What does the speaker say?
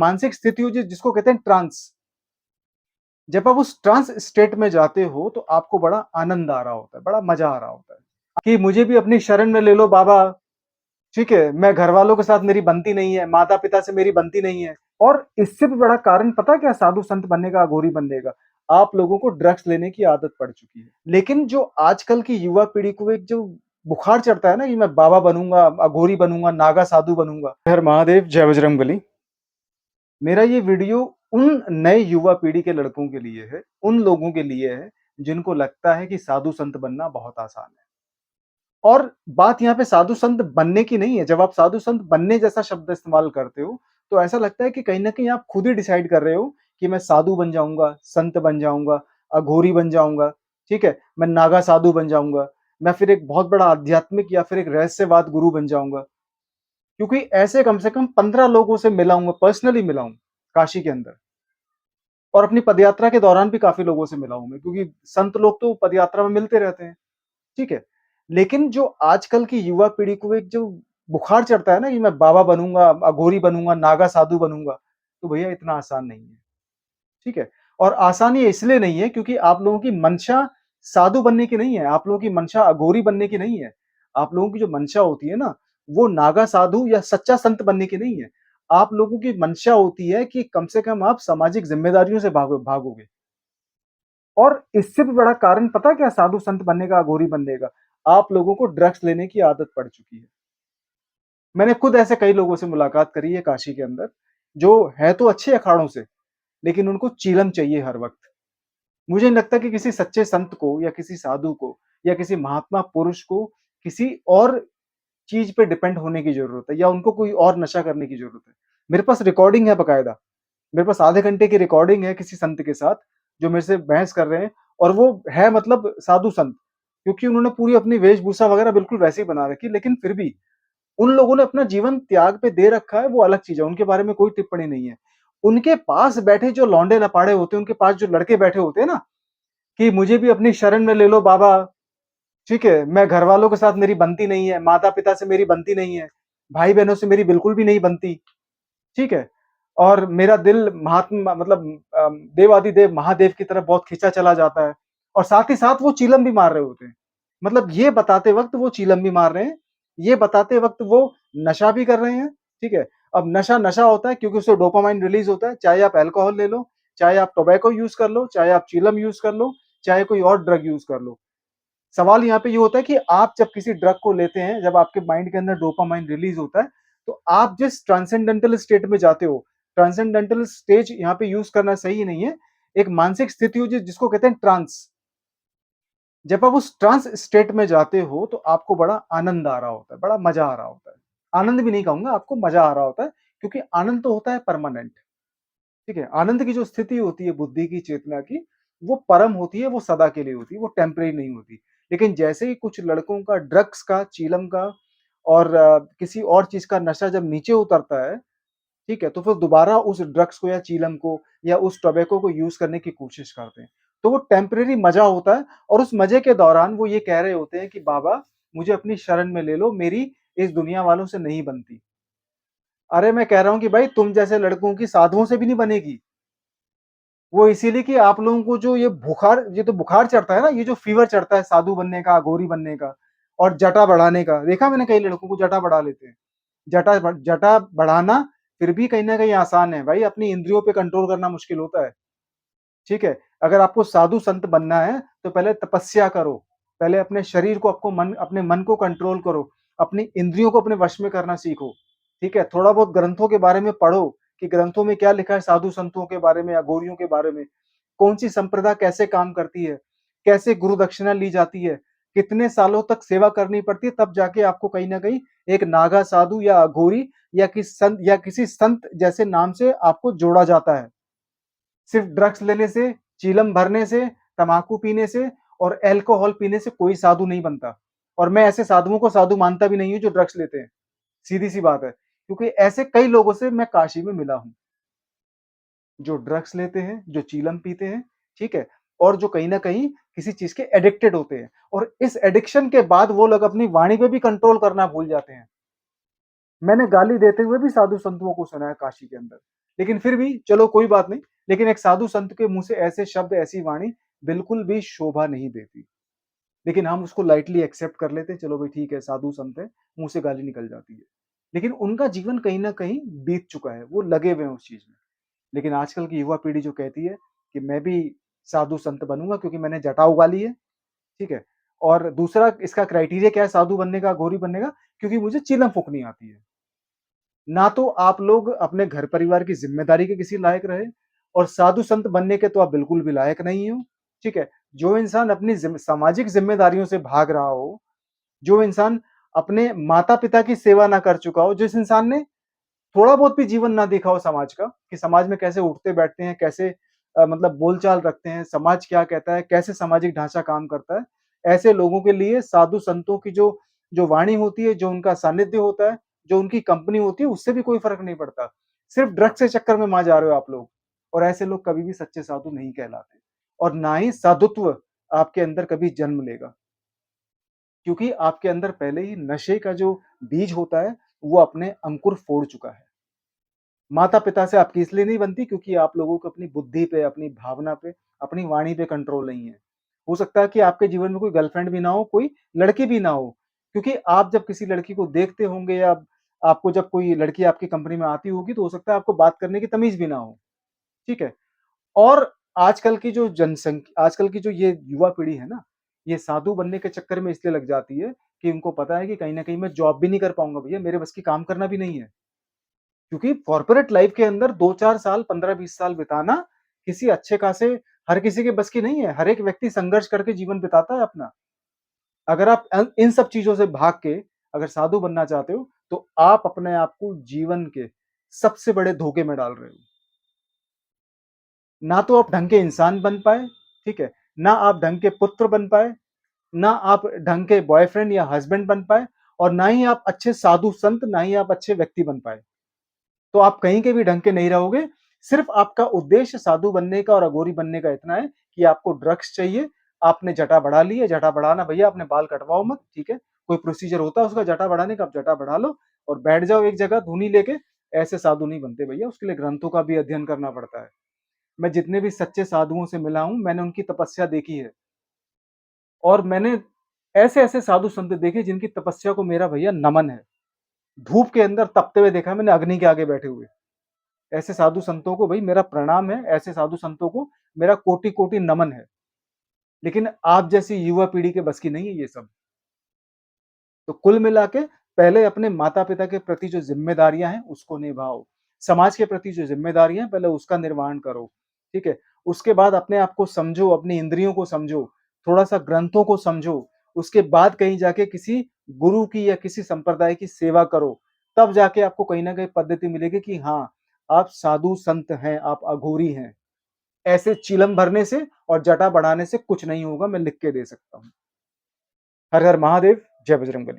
मानसिक स्थिति हो जिसको कहते हैं ट्रांस। जब आप उस ट्रांस स्टेट में जाते हो तो आपको बड़ा आनंद आ रहा होता है, बड़ा मजा आ रहा होता है कि मुझे भी अपनी शरण में ले लो बाबा। ठीक है, मैं घर वालों के साथ मेरी बनती नहीं है, माता पिता से मेरी बनती नहीं है। और इससे भी बड़ा कारण पता क्या साधु संत बनने का, अघोरी बनने का? आप लोगों को ड्रग्स लेने की आदत पड़ चुकी है। लेकिन जो आजकल की युवा पीढ़ी को एक जो बुखार चढ़ता है ना कि मैं बाबा बनूंगा, अघोरी बनूंगा, नागा साधु बनूंगा। हर महादेव, जय बजरंगबली। मेरा ये वीडियो उन नए युवा पीढ़ी के लड़कों के लिए है, उन लोगों के लिए है जिनको लगता है कि साधु संत बनना बहुत आसान है। और बात यहाँ पे साधु संत बनने की नहीं है। जब आप साधु संत बनने जैसा शब्द इस्तेमाल करते हो तो ऐसा लगता है कि कहीं ना कहीं आप खुद ही डिसाइड कर रहे हो कि मैं साधु बन जाऊंगा, संत बन जाऊंगा, अघोरी बन जाऊंगा। ठीक है, मैं नागा साधु बन जाऊंगा, मैं फिर एक बहुत बड़ा आध्यात्मिक या फिर एक रहस्यवाद गुरु बन जाऊंगा। क्योंकि ऐसे कम से कम 15 लोगों से मिला हूं, मैं पर्सनली मिला हूं काशी के अंदर। और अपनी पदयात्रा के दौरान भी काफी लोगों से मिला हूं मैं, क्योंकि संत लोग तो पदयात्रा में मिलते रहते हैं। ठीक है, लेकिन जो आजकल की युवा पीढ़ी को एक जो बुखार चढ़ता है ना कि मैं बाबा बनूंगा, अघोरी बनूंगा, नागा साधु बनूंगा, तो भैया इतना आसान नहीं है। ठीक है, और आसानी इसलिए नहीं है क्योंकि आप लोगों की मंशा साधु बनने की नहीं है, आप लोगों की मंशा अघोरी बनने की नहीं है। आप लोगों की जो मंशा होती है ना, वो नागा साधु या सच्चा संत बनने की नहीं है। आप लोगों की मंशा होती है कि कम से कम आप सामाजिक जिम्मेदारियों से भागोगे। और इससे भी बड़ा कारण पता क्या साधु संत बनने का, अघोरी बनने का? आप लोगों को ड्रग्स लेने की आदत पड़ चुकी है। मैंने खुद ऐसे कई लोगों से मुलाकात करी है काशी के अंदर, जो है तो अच्छे अखाड़ों से, लेकिन उनको चीलम चाहिए हर वक्त। मुझे नहीं लगता कि किसी सच्चे संत को या किसी साधु को या किसी महात्मा पुरुष को किसी और चीज पे डिपेंड होने की जरूरत है या उनको कोई और नशा करने की जरूरत है। मेरे पास रिकॉर्डिंग है बकायदा। मेरे पास आधे घंटे की रिकॉर्डिंग है किसी संत के साथ जो मेरे से बहस कर रहे हैं। और वो है मतलब साधु संत, क्योंकि उन्होंने पूरी अपनी वेशभूषा वगैरह बिल्कुल वैसी ही बना रखी, लेकिन फिर भी उन लोगों ने अपना जीवन त्याग पे दे रखा है, वो अलग चीज है, उनके बारे में कोई टिप्पणी नहीं है। उनके पास बैठे जो लौंडे लपाड़े होते हैं, उनके पास जो लड़के बैठे होते हैं ना कि मुझे भी अपनी शरण में ले लो बाबा। ठीक है, मैं घर वालों के साथ मेरी बनती नहीं है, माता पिता से मेरी बनती नहीं है, भाई बहनों से मेरी बिल्कुल भी नहीं बनती। ठीक है, और मेरा दिल महात्मा मतलब देवादिदेव महादेव की तरफ बहुत खींचा चला जाता है। और साथ ही साथ वो चीलम भी मार रहे होते हैं। मतलब ये बताते वक्त वो चीलम भी मार रहे हैं, ये बताते वक्त वो नशा भी कर रहे हैं। ठीक है, अब नशा नशा होता है क्योंकि उससे डोपामाइन रिलीज होता है, चाहे आप अल्कोहल ले लो, चाहे आप टोबैको यूज कर लो, चाहे आप चीलम यूज कर लो, चाहे कोई और ड्रग यूज कर लो। सवाल यहाँ पे ये होता है कि आप जब किसी ड्रग को लेते हैं, जब आपके माइंड के अंदर डोपामाइन रिलीज होता है, तो आप जिस ट्रांसेंडेंटल स्टेट में जाते हो, ट्रांसेंडेंटल स्टेज यहाँ पे यूज करना सही नहीं है। एक मानसिक स्थिति हो जिसको कहते हैं ट्रांस। जब आप उस ट्रांस स्टेट में जाते हो तो आपको बड़ा आनंद आ रहा होता है, बड़ा मजा आ रहा होता है। आनंद भी नहीं कहूंगा, आपको मजा आ रहा होता है, क्योंकि आनंद तो होता है परमानेंट। ठीक है, आनंद की जो स्थिति होती है बुद्धि की, चेतना की, वो परम होती है, वो सदा के लिए होती है, वो टेम्परेरी नहीं होती। लेकिन जैसे ही कुछ लड़कों का ड्रग्स का, चीलम का और किसी और चीज का नशा जब नीचे उतरता है, ठीक है, तो फिर दोबारा उस ड्रग्स को या चीलम को या उस टोबैको को यूज करने की कोशिश करते हैं। तो वो टेम्परेरी मजा होता है, और उस मजे के दौरान वो ये कह रहे होते हैं कि बाबा मुझे अपनी शरण में ले लो, मेरी इस दुनिया वालों से नहीं बनती। अरे मैं कह रहा हूं कि भाई तुम जैसे लड़कों की साधुओं से भी नहीं बनेगी। वो इसीलिए कि आप लोगों को जो ये तो बुखार चढ़ता है ना, ये जो फीवर चढ़ता है साधु बनने का, अघोरी बनने का और जटा बढ़ाने का। देखा मैंने कई लड़कों को जटा बढ़ा लेते हैं। जटा बढ़ाना फिर भी कहीं ना कहीं आसान है भाई, अपनी इंद्रियों पे कंट्रोल करना मुश्किल होता है। ठीक है, अगर आपको साधु संत बनना है तो पहले तपस्या करो, पहले अपने शरीर को, आपको मन, अपने मन को कंट्रोल करो, अपनी इंद्रियों को अपने वश में करना सीखो। ठीक है, थोड़ा बहुत ग्रंथों के बारे में पढ़ो कि ग्रंथों में क्या लिखा है साधु संतों के बारे में या गौरियों के बारे में। कौन सी संप्रदा कैसे काम करती है, कैसे गुरु दक्षिणा ली जाती है, कितने सालों तक सेवा करनी पड़ती है, तब जाके आपको कहीं ना कहीं एक नागा साधु या अघोरी या किसी संत जैसे नाम से आपको जोड़ा जाता है। सिर्फ ड्रग्स लेने से, चीलम भरने से, तम्बाकू पीने से और अल्कोहल पीने से कोई साधु नहीं बनता। और मैं ऐसे साधुओं को साधु मानता भी नहीं हूं जो ड्रग्स लेते हैं। सीधी सी बात है, क्योंकि ऐसे कई लोगों से मैं काशी में मिला हूं जो ड्रग्स लेते हैं, जो चीलम पीते हैं। ठीक है, और जो कहीं ना कहीं किसी चीज के एडिक्टेड होते हैं, और इस एडिक्शन के बाद वो लोग अपनी वाणी पे भी कंट्रोल करना भूल जाते हैं। मैंने गाली देते हुए भी साधु संतों को सुना है काशी के अंदर। लेकिन फिर भी चलो कोई बात नहीं, लेकिन एक साधु संत के मुँह से ऐसे शब्द, ऐसी वाणी बिल्कुल भी शोभा नहीं देती। लेकिन हम उसको लाइटली एक्सेप्ट कर लेते हैं, चलो भाई ठीक है, साधु संत है, मुँह से गाली निकल जाती है। लेकिन उनका जीवन कहीं न कहीं बीत चुका है, वो लगे हुए हैं उस चीज़ में। लेकिन आजकल की युवा पीढ़ी जो कहती है कि मैं भी साधु संत बनूँगा क्योंकि मैंने जटा उगा ली है, ठीक है? और दूसरा इसका क्राइटेरिया क्या है साधु बनने का, गौरी बनने का? क्योंकि मुझे चिलम फूँकनी आती है। ना तो आप लोग अपने घर परिवार की ज़िम्मेदारी के किसी लायक रहे और साधु संत बनने के तो आप बिल्कुल भी लायक नहीं हो, ठीक है? जो इंसान अपनी सामाजिक ज़िम्मेदारियों से भाग रहा हो, जो इंसान अपने माता-पिता की सेवा ना कर चुका हो, जिस इंसान ने थोड़ा बहुत भी जीवन ना देखा हो समाज का, कि समाज में कैसे उठते-बैठते हैं, कैसे मतलब बोलचाल रखते हैं, समाज क्या कहता है, कैसे सामाजिक ढाँचा काम करता है, ऐसे लोगों के लिए साधु संतों की जो जो वाणी होती है, जो उनका सानिध्य होता है, जो उनकी कंपनी होती है, उससे भी कोई फ़र्क नहीं पड़ता। सिर्फ़ ड्रग्स के चक्कर में माँ जा रहे हो आप लोग और ऐसे लोग कभी भी सच्चे साधु नहीं कहलाते और ना ही साधुत्व आपके अंदर कभी जन्म लेगा, क्योंकि आपके अंदर पहले ही नशे का जो बीज होता है, वो अपने अंकुर फोड़ चुका है। माता-पिता से आपकी इसलिए नहीं बनती क्योंकि आप लोगों को अपनी बुद्धि पे, अपनी भावना पे, अपनी वाणी पे कंट्रोल नहीं है। हो सकता है कि आपके जीवन में कोई गर्लफ्रेंड भी ना हो, कोई लड़की भी ना हो, क्योंकि आप जब किसी लड़की को देखते होंगे या आपको जब कोई लड़की आपकी कंपनी में आती होगी, तो हो सकता है आपको बात करने की तमीज़ भी ना हो, ठीक है? और आजकल की जो ये युवा पीढ़ी है ना, ये साधु बनने के चक्कर में इसलिए लग जाती है कि उनको पता है कि कहीं न कहीं मैं जॉब भी नहीं कर पाऊँगा भैया, मेरे बस की काम करना भी नहीं है। क्योंकि कॉर्पोरेट लाइफ के अंदर 2-4 साल, 15-20 साल बिताना किसी अच्छे खासे हर किसी के बस की नहीं है। हर एक व्यक्ति संघर्ष करके जीवन बिताता है अपना। अगर आप इन सब चीज़ों से भाग के अगर साधु बनना चाहते हो, तो आप अपने आप को जीवन के सबसे बड़े धोखे में डाल रहे हो। ना तो आप ढंग के इंसान बन पाए, ठीक है? ना आप ढंग के पुत्र बन पाए, ना आप ढंग के बॉयफ्रेंड या हस्बैंड बन पाए और ना ही आप अच्छे साधु संत, ना ही आप अच्छे व्यक्ति बन पाए। तो आप कहीं के भी ढंग के नहीं रहोगे। सिर्फ़ आपका उद्देश्य साधु बनने का और अघोरी बनने का इतना है कि आपको ड्रग्स चाहिए, आपने जटा बढ़ा ली है, जटा बढ़ाना भैया अपने बाल कटवाओ मत, ठीक है? कोई प्रोसीजर होता है उसका जटा बढ़ाने का, आप जटा बढ़ा लो और बैठ जाओ एक जगह धूनी लेके, ऐसे साधु नहीं बनते भैया, उसके लिए ग्रंथों का भी अध्ययन करना पड़ता है। मैं जितने भी सच्चे साधुओं से मिला हूँ, मैंने उनकी तपस्या देखी है और मैंने ऐसे-ऐसे साधु संत देखे जिनकी तपस्या को मेरा भैया नमन है। धूप के अंदर तपते हुए देखा है मैंने अग्नि के आगे बैठे हुए। ऐसे साधु संतों को भई मेरा प्रणाम है, ऐसे साधु संतों को मेरा कोटि-कोटि नमन है। लेकिन आप जैसी युवा पीढ़ी के बस की नहीं है ये सब। तो कुल मिला के पहले अपने माता-पिता के प्रति जो ज़िम्मेदारियाँ हैं, उसको निभाओ। समाज के प्रति जो ज़िम्मेदारियाँ हैं, पहले उसका निर्वहन करो, ठीक है? उसके बाद अपने आप को समझो, अपनी इंद्रियों को समझो, थोड़ा-सा ग्रंथों को समझो, उसके बाद कहीं जाके किसी गुरु की या किसी संप्रदाय की सेवा करो। तब जाके आपको कहीं न कहीं पद्धति मिलेगी कि हाँ, आप साधु संत हैं, आप अघोरी हैं। ऐसे चिलम भरने से और जटा बढ़ाने से कुछ नहीं होगा, मैं लिख के दे सकता हूँ। हर हर महादेव, जय बजरंगबली।